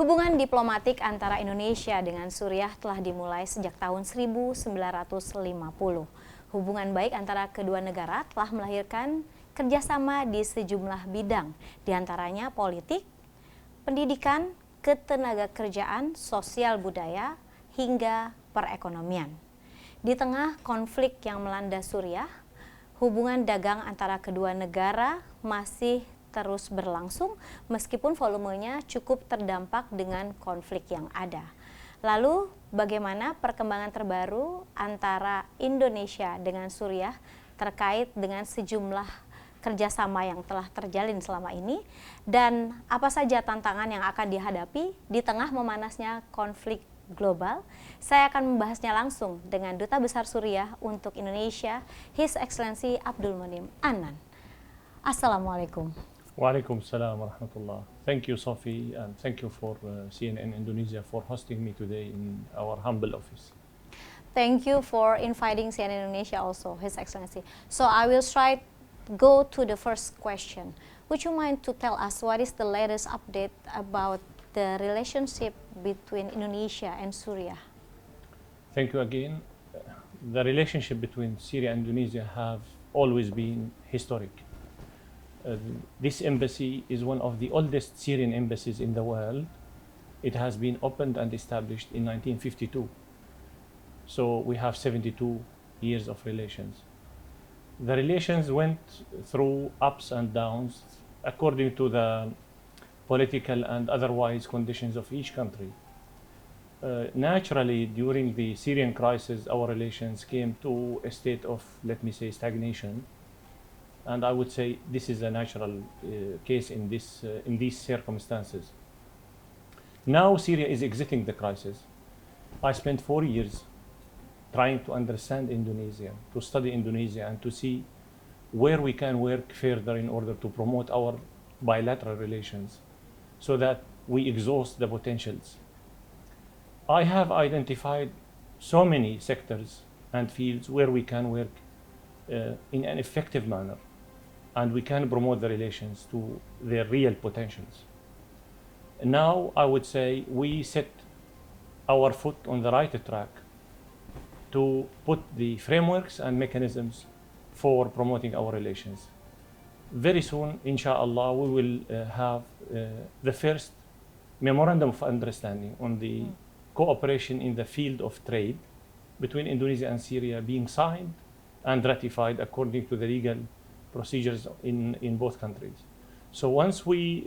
Hubungan diplomatik antara Indonesia dengan Suriah telah dimulai sejak tahun 1950. Hubungan baik antara kedua negara telah melahirkan kerjasama di sejumlah bidang, diantaranya politik, pendidikan, ketenagakerjaan, sosial budaya, hingga perekonomian. Di tengah konflik yang melanda Suriah, hubungan dagang antara kedua negara masih terus berlangsung meskipun volumenya cukup terdampak dengan konflik yang ada. Lalu bagaimana perkembangan terbaru antara Indonesia dengan Suriah terkait dengan sejumlah kerjasama yang telah terjalin selama ini, dan apa saja tantangan yang akan dihadapi di tengah memanasnya konflik global? Saya akan membahasnya langsung dengan Duta Besar Suriah untuk Indonesia, H.E Abdulmonaem Annan. Assalamualaikum. Waalaikumsalam warahmatullah. Thank you, Sophie, and thank you for CNN Indonesia for hosting me today in our humble office. Thank you for inviting CNN Indonesia also, His Excellency. So I will try to go to the first question. Would you mind to tell us what is the latest update about the relationship between Indonesia and Suriah? Thank you again. The relationship between Syria and Indonesia have always been historic. This embassy is one of the oldest Syrian embassies in the world. It has been opened and established in 1952. So we have 72 years of relations. The relations went through ups and downs according to the political and otherwise conditions of each country. Naturally, during the Syrian crisis, our relations came to a state of, let me say, stagnation. And I would say this is a natural case in these circumstances. Now Syria is exiting the crisis. I spent 4 years trying to understand Indonesia, to study Indonesia, and to see where we can work further in order to promote our bilateral relations so that we exhaust the potentials. I have identified so many sectors and fields where we can work in an effective manner, and we can promote the relations to their real potentials. Now, I would say we set our foot on the right track to put the frameworks and mechanisms for promoting our relations. Very soon, inshallah, we will have the first memorandum of understanding on the cooperation in the field of trade between Indonesia and Syria being signed and ratified according to the legal procedures in both countries. So once we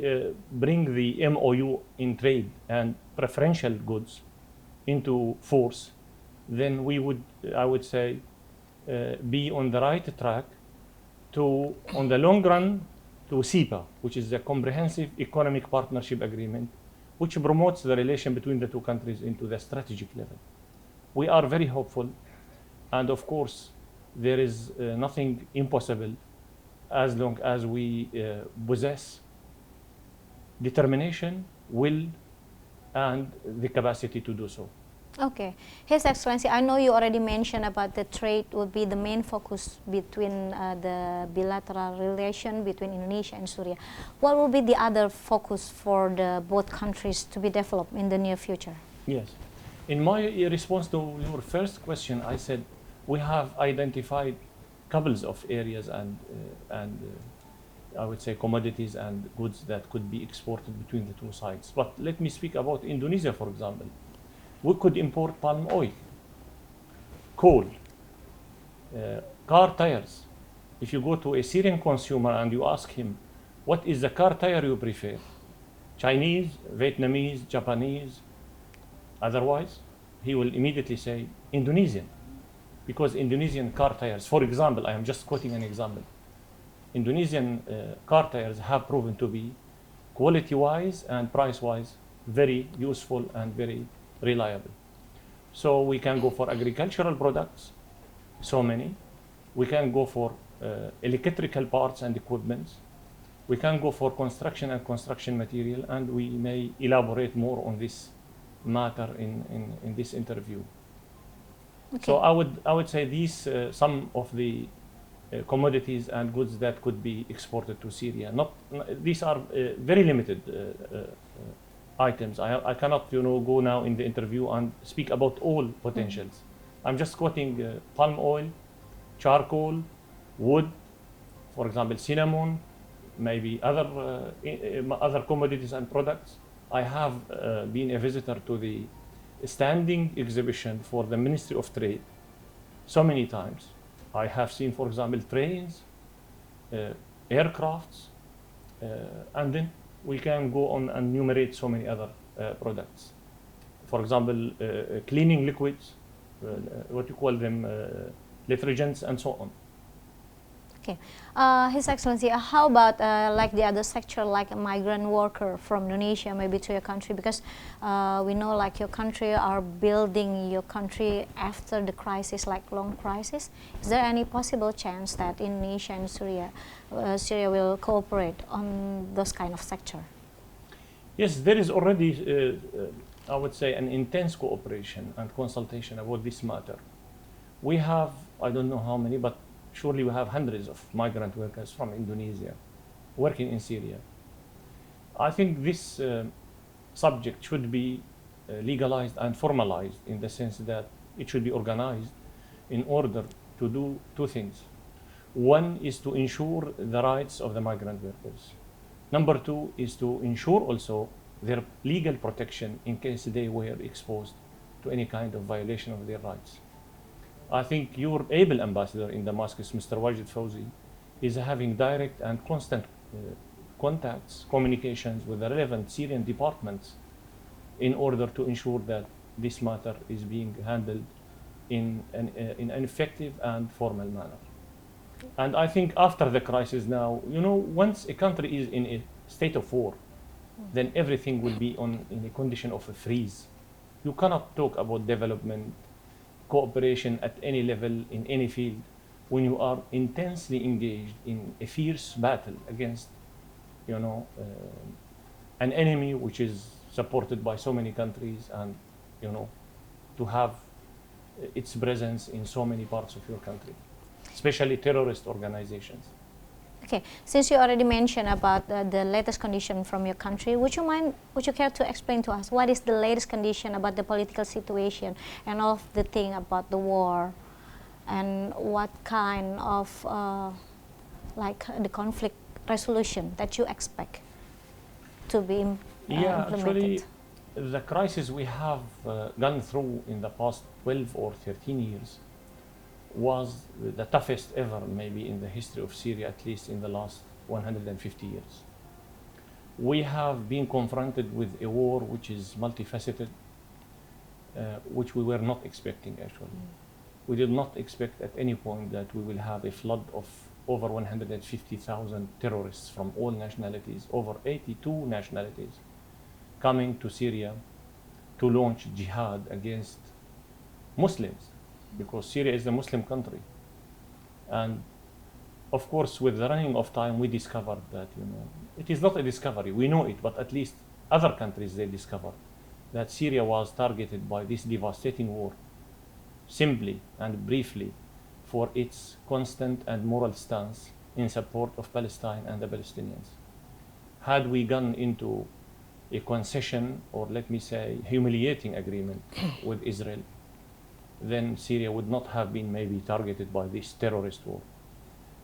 bring the MOU in trade and preferential goods into force, then we would, I would say, be on the right track to, on the long run, to CEPA, which is the Comprehensive Economic Partnership Agreement, which promotes the relation between the two countries into the strategic level. We are very hopeful, and of course, there is nothing impossible as long as we possess determination, will, and the capacity to do so. Okay. His Excellency, I know you already mentioned about the trade would be the main focus between the bilateral relation between Indonesia and Syria. What will be the other focus for the both countries to be developed in the near future? Yes. In my response to your first question, I said we have identified couples of areas and I would say commodities and goods that could be exported between the two sides. But let me speak about Indonesia, for example. We could import palm oil, coal, car tires. If you go to a Syrian consumer and you ask him, what is the car tire you prefer? Chinese, Vietnamese, Japanese, otherwise, he will immediately say Indonesian. Because Indonesian car tires, for example, I am just quoting an example. Indonesian car tires have proven to be quality-wise and price-wise very useful and very reliable. So we can go for agricultural products, so many. We can go for electrical parts and equipments. We can go for construction and construction material, and we may elaborate more on this matter in this interview. Okay. So I would say these some of the commodities and goods that could be exported to Syria. These are very limited items. I cannot, go now in the interview and speak about all potentials. I'm just quoting palm oil, charcoal, wood, for example, cinnamon, maybe other commodities and products. I have been a visitor to the standing exhibition for the Ministry of Trade so many times. I have seen, for example, trains, aircrafts, and then we can go on and enumerate so many other products. For example, cleaning liquids, what you call them, detergents, and so on. Okay, His Excellency, how about like the other sector, like a migrant worker from Indonesia, maybe to your country? Because we know like your country are building your country after the crisis, like long crisis. Is there any possible chance that Indonesia and Syria will cooperate on those kind of sector? Yes, there is already, I would say, an intense cooperation and consultation about this matter. We have, I don't know how many, but surely we have hundreds of migrant workers from Indonesia working in Syria. I think this subject should be legalized and formalized in the sense that it should be organized in order to do two things. One is to ensure the rights of the migrant workers. Number two is to ensure also their legal protection in case they were exposed to any kind of violation of their rights. I think your able ambassador in Damascus, Mr. Wajid Fawzi, is having direct and constant contacts, communications with the relevant Syrian departments in order to ensure that this matter is being handled in an effective and formal manner. And I think after the crisis now, once a country is in a state of war, then everything will be in a condition of a freeze. You cannot talk about development, cooperation at any level in any field when you are intensely engaged in a fierce battle against an enemy which is supported by so many countries and to have its presence in so many parts of your country, especially terrorist organizations. Okay, since you already mentioned about the latest condition from your country, would you care to explain to us what is the latest condition about the political situation and all of the thing about the war, and what kind of like the conflict resolution that you expect to be implemented? Actually, the crisis we have gone through in the past 12 or 13 years was the toughest ever, maybe in the history of Syria, at least in the last 150 years. We have been confronted with a war which is multifaceted, which we were not expecting actually. We did not expect at any point that we will have a flood of over 150,000 terrorists from all nationalities, over 82 nationalities, coming to Syria to launch jihad against Muslims, because Syria is a Muslim country. And of course, with the running of time, we discovered that, it is not a discovery, we know it, but at least other countries, they discovered that Syria was targeted by this devastating war simply and briefly for its constant and moral stance in support of Palestine and the Palestinians. Had we gone into a concession, or let me say, humiliating agreement with Israel, then Syria would not have been maybe targeted by this terrorist war.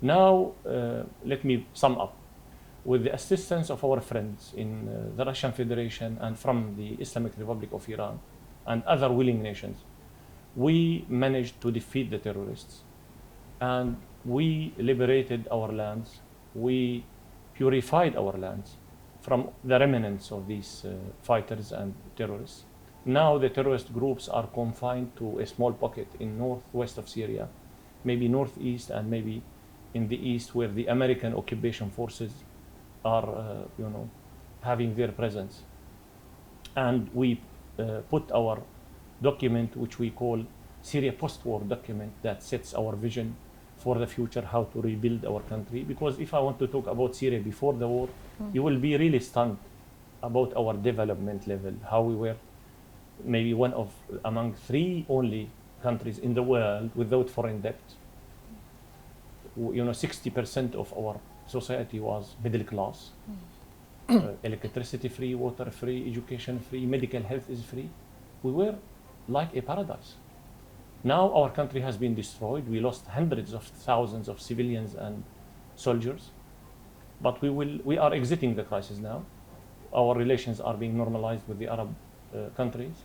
Now, let me sum up. With the assistance of our friends in the Russian Federation and from the Islamic Republic of Iran and other willing nations, we managed to defeat the terrorists, and we liberated our lands. We purified our lands from the remnants of these fighters and terrorists. Now the terrorist groups are confined to a small pocket in northwest of Syria, maybe northeast, and maybe in the east, where the American occupation forces are, having their presence. And we put our document, which we call Syria post-war document, that sets our vision for the future, how to rebuild our country. Because if I want to talk about Syria before the war, you will be really stunned about our development level, how we were maybe one of among 3 only countries in the world without foreign debt. 60% of our society was middle class. electricity free, water free, education free, medical health is free. We were like a paradise. Now our country has been destroyed. We lost hundreds of thousands of civilians and soldiers. But we are exiting the crisis now. Our relations are being normalized with the Arab countries.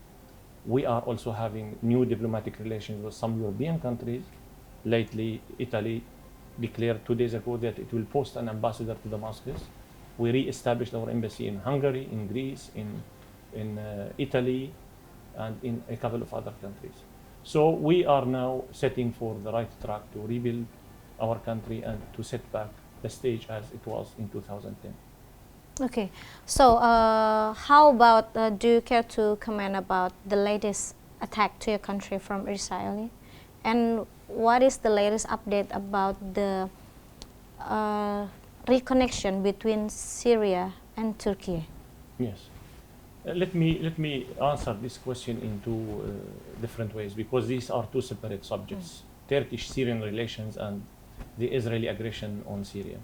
We are also having new diplomatic relations with some European countries. Lately, Italy declared 2 days ago that it will post an ambassador to Damascus. We re-established our embassy in Hungary, in Greece, in Italy, and in a couple of other countries. So we are now setting for the right track to rebuild our country and to set back the stage as it was in 2010. Okay, so how about, do you care to comment about the latest attack to your country from Israel? And what is the latest update about the reconnection between Syria and Turkey? Yes. Let me answer this question in two different ways, because these are two separate subjects, Turkish-Syrian relations and the Israeli aggression on Syria.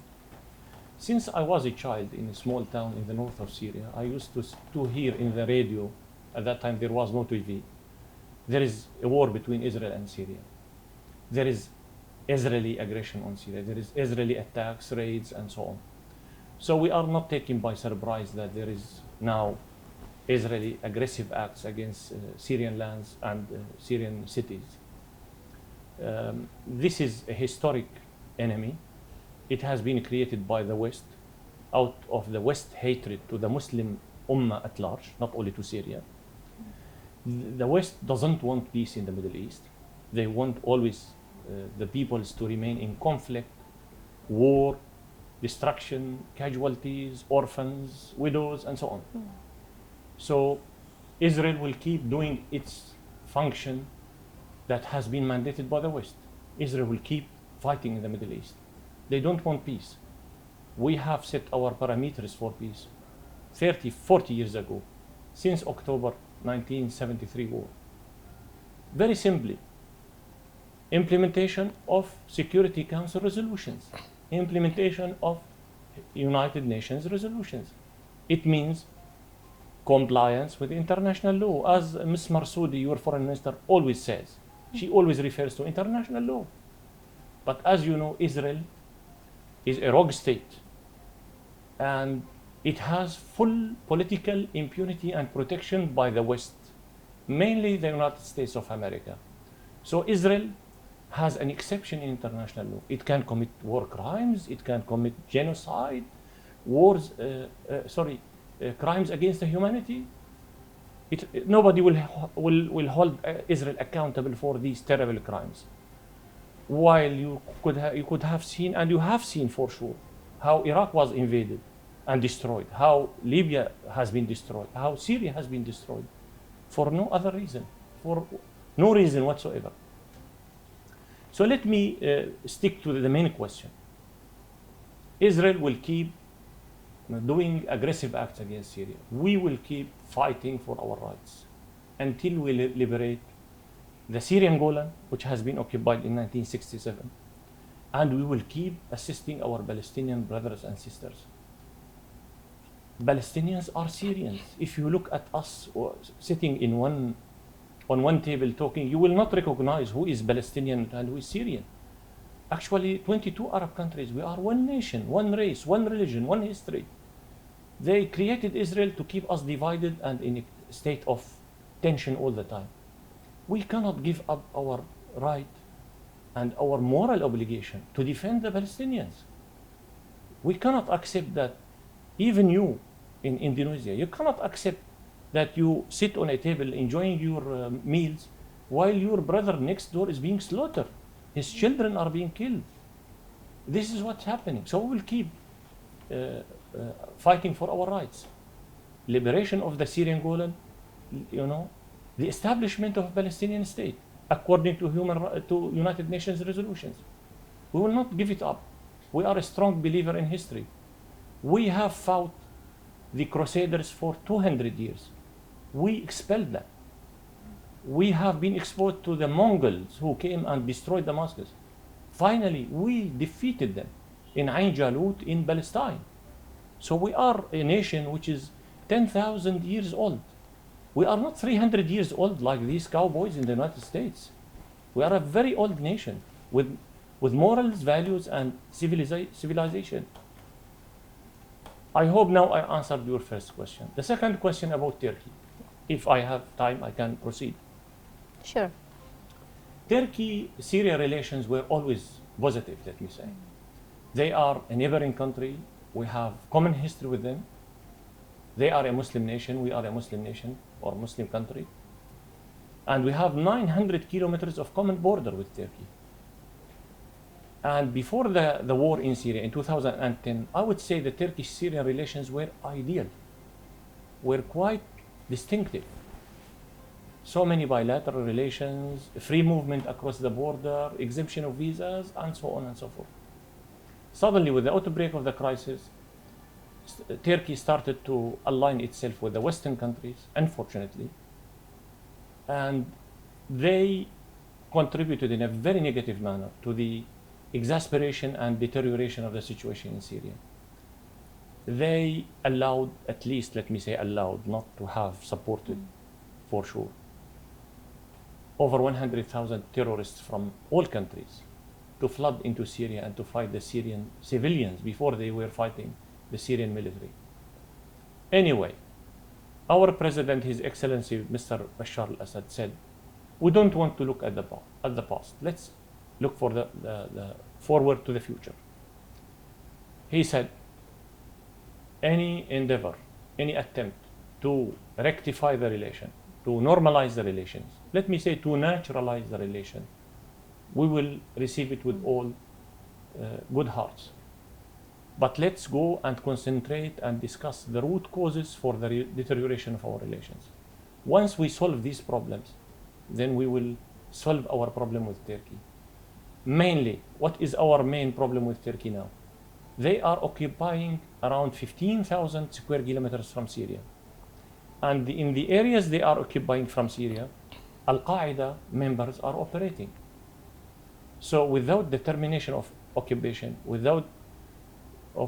Since I was a child in a small town in the north of Syria, I used to hear in the radio, at that time there was no TV, there is a war between Israel and Syria. There is Israeli aggression on Syria. There is Israeli attacks, raids, and so on. So we are not taken by surprise that there is now Israeli aggressive acts against Syrian lands and Syrian cities. This is a historic enemy. It has been created by the West, out of the West hatred to the Muslim Ummah at large, not only to Syria. The West doesn't want peace in the Middle East. They want always the peoples to remain in conflict, war, destruction, casualties, orphans, widows, and so on. So Israel will keep doing its function that has been mandated by the West. Israel will keep fighting in the Middle East. They don't want peace. We have set our parameters for peace 30, 40 years ago, since October 1973 war. Very simply, implementation of Security Council resolutions, implementation of United Nations resolutions. It means compliance with international law, as Ms. Marsoudi, your foreign minister, always says. She always refers to international law. But as you know, Israel is a rogue state, and it has full political impunity and protection by the West, mainly the United States of America. So Israel has an exception in international law. It can commit war crimes, it can commit genocide, crimes against the humanity. Nobody will hold Israel accountable for these terrible crimes. While you could have seen, and you have seen for sure, how Iraq was invaded and destroyed, how Libya has been destroyed, how Syria has been destroyed, for no other reason, for no reason whatsoever. So let me stick to the main question. Israel will keep doing aggressive acts against Syria. We will keep fighting for our rights until we liberate the Syrian Golan, which has been occupied in 1967, and we will keep assisting our Palestinian brothers and sisters. Palestinians are Syrians. If you look at us sitting on one table talking, you will not recognize who is Palestinian and who is Syrian. Actually, 22 Arab countries, we are one nation, one race, one religion, one history. They created Israel to keep us divided and in a state of tension all the time. We cannot give up our right and our moral obligation to defend the Palestinians. We cannot accept that. Even you in Indonesia, you cannot accept that you sit on a table enjoying your meals while your brother next door is being slaughtered. His children are being killed. This is what's happening. So we will keep fighting for our rights. Liberation of the Syrian Golan, the establishment of a Palestinian state according to United Nations resolutions. We will not give it up. We are a strong believer in history. We have fought the Crusaders for 200 years. We expelled them. We have been exposed to the Mongols who came and destroyed Damascus. Finally, we defeated them in Ain Jalut in Palestine. So we are a nation which is 10,000 years old. We are not 300 years old like these cowboys in the United States. We are a very old nation with morals, values, and civilization. I hope now I answered your first question. The second question about Turkey. If I have time, I can proceed. Sure. Turkey-Syria relations were always positive, let me say. They are a neighboring country. We have common history with them. They are a Muslim nation. We are a Muslim nation or Muslim country. And we have 900 kilometers of common border with Turkey. And before the war in Syria in 2010, I would say the Turkish-Syrian relations were ideal, were quite distinctive. So many bilateral relations, free movement across the border, exemption of visas, and so on and so forth. Suddenly, with the outbreak of the crisis, Turkey started to align itself with the Western countries, unfortunately, and they contributed in a very negative manner to the exasperation and deterioration of the situation in Syria. They allowed, at least let me say allowed, not to have supported for sure, over 100,000 terrorists from all countries to flood into Syria and to fight the Syrian civilians before they were fighting the Syrian military. Anyway, our president, His Excellency Mr. Bashar al-Assad, said, we don't want to look at the past. Let's look for the forward to the future. He said, any endeavor, any attempt to rectify the relation, to normalize the relations, let me say to naturalize the relation, we will receive it with all good hearts. But let's go and concentrate and discuss the root causes for the deterioration of our relations. Once we solve these problems, then we will solve our problem with Turkey. Mainly, what is our main problem with Turkey now? They are occupying around 15,000 square kilometers from Syria. And in the areas they are occupying from Syria, Al-Qaeda members are operating. So without determination of occupation, without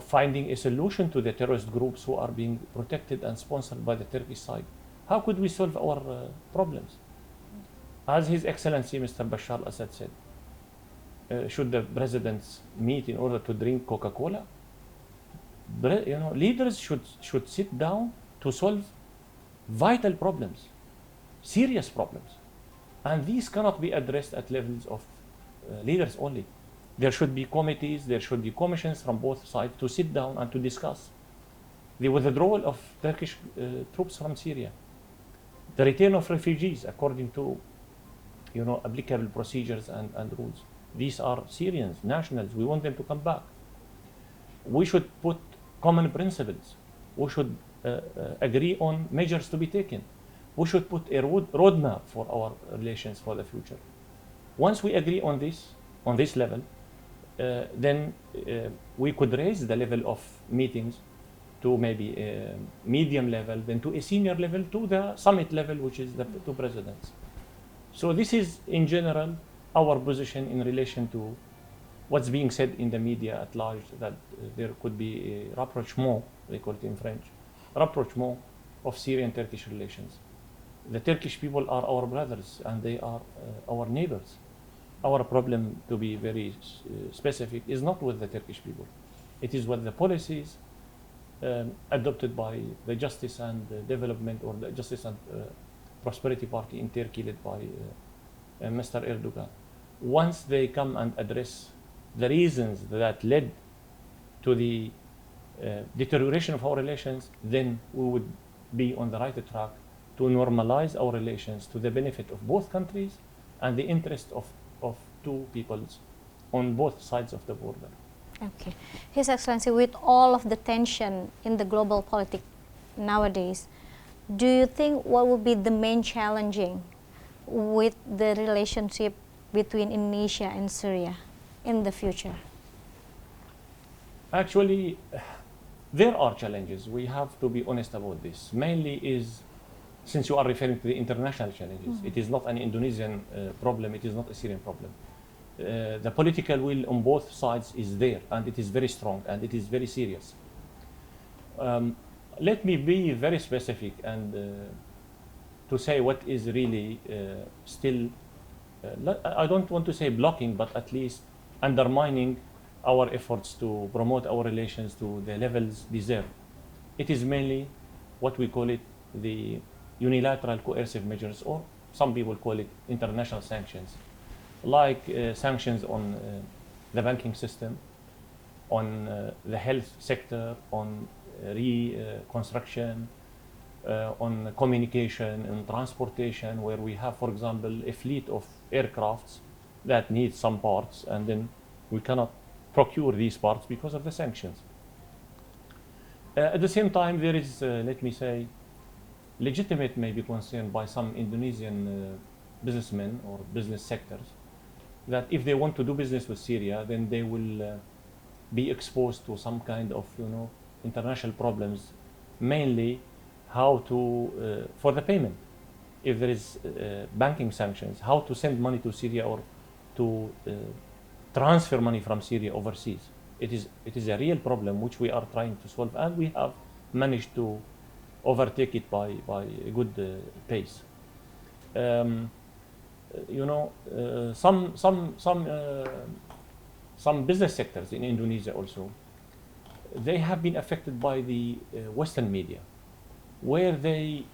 finding a solution to the terrorist groups who are being protected and sponsored by the Turkish side, how could we solve our problems? As His Excellency Mr. Bashar al-Assad said, should the presidents meet in order to drink Coca-Cola? Leaders should sit down to solve vital problems, serious problems. And these cannot be addressed at levels of leaders only. There should be committees, there should be commissions from both sides to sit down and to discuss the withdrawal of Turkish troops from Syria, the return of refugees according to applicable procedures and rules. These are Syrians, nationals. We want them to come back. We should put common principles. We should agree on measures to be taken. We should put a roadmap for our relations for the future. Once we agree on this level, then we could raise the level of meetings to maybe a medium level, then to a senior level, to the summit level, which is the two presidents. So this is, in general, our position in relation to what's being said in the media at large, that there could be a rapprochement, they call it in French, rapprochement of Syrian-Turkish relations. The Turkish people are our brothers and they are our neighbors. Our problem, to be very specific, is not with the Turkish people. It is with the policies adopted by the Justice and Development, or the Justice and Prosperity Party in Turkey, led by Mr. Erdogan. Once they come and address the reasons that led to the deterioration of our relations, then we would be on the right track to normalize our relations to the benefit of both countries and the interest of two peoples on both sides of the border. Okay. His Excellency, with all of the tension in the global politics nowadays, do you think what would be the main challenging with the relationship between Indonesia and Syria in the future? Actually, there are challenges. We have to be honest about this. Mainly is, since you are referring to the international challenges, it is not an Indonesian problem, it is not a Syrian problem. The political will on both sides is there, and it is very strong, and it is very serious. Let me be very specific and to say what is really still, I don't want to say blocking, but at least undermining our efforts to promote our relations to the levels deserved. It is mainly what we call it the unilateral coercive measures, or some people call it international sanctions, like sanctions on the banking system, on the health sector, on reconstruction, on communication and transportation, where we have, for example, a fleet of aircrafts that need some parts, and then we cannot procure these parts because of the sanctions. At the same time, there is, let me say, legitimate maybe concern by some Indonesian businessmen or business sectors that if they want to do business with Syria, then they will be exposed to some kind of, international problems, mainly how to, for the payment. If there is banking sanctions, how to send money to Syria or to transfer money from Syria overseas. It is a real problem which we are trying to solve, and we have managed to overtake it by a good pace. Some business sectors in Indonesia also, they have been affected by the Western media, where they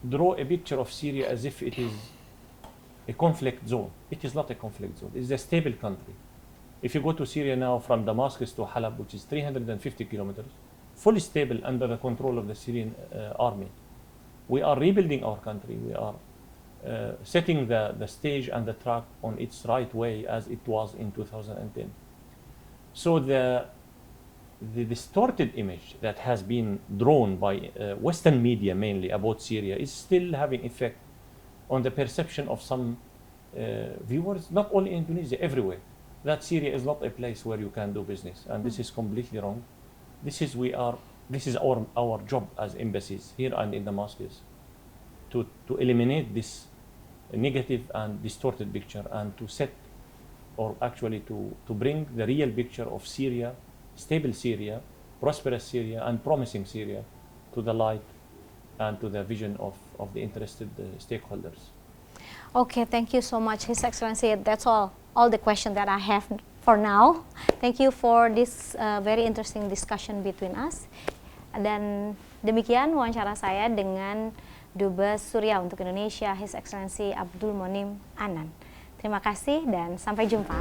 draw a picture of Syria as if it is a conflict zone. It is not a conflict zone. It is a stable country. If you go to Syria now from Damascus to Halab, which is 350 kilometers, fully stable under the control of the Syrian army. We are rebuilding our country. We are setting the stage and the track on its right way as it was in 2010. So the distorted image that has been drawn by Western media mainly about Syria is still having effect on the perception of some viewers, not only in Indonesia, everywhere, that Syria is not a place where you can do business, and this is completely wrong. This is our job as embassies here and in Damascus to eliminate this negative and distorted picture, and to set, or actually to bring the real picture of Syria, stable Syria, prosperous Syria, and promising Syria to the light and to the vision of the interested stakeholders. Okay, thank you so much, His Excellency. That's all the questions that I have for now. Thank you for this very interesting discussion between us. Dan demikian wawancara saya dengan Dubes Suriah untuk Indonesia, His Excellency Abdulmonaem Annan. Terima kasih dan sampai jumpa.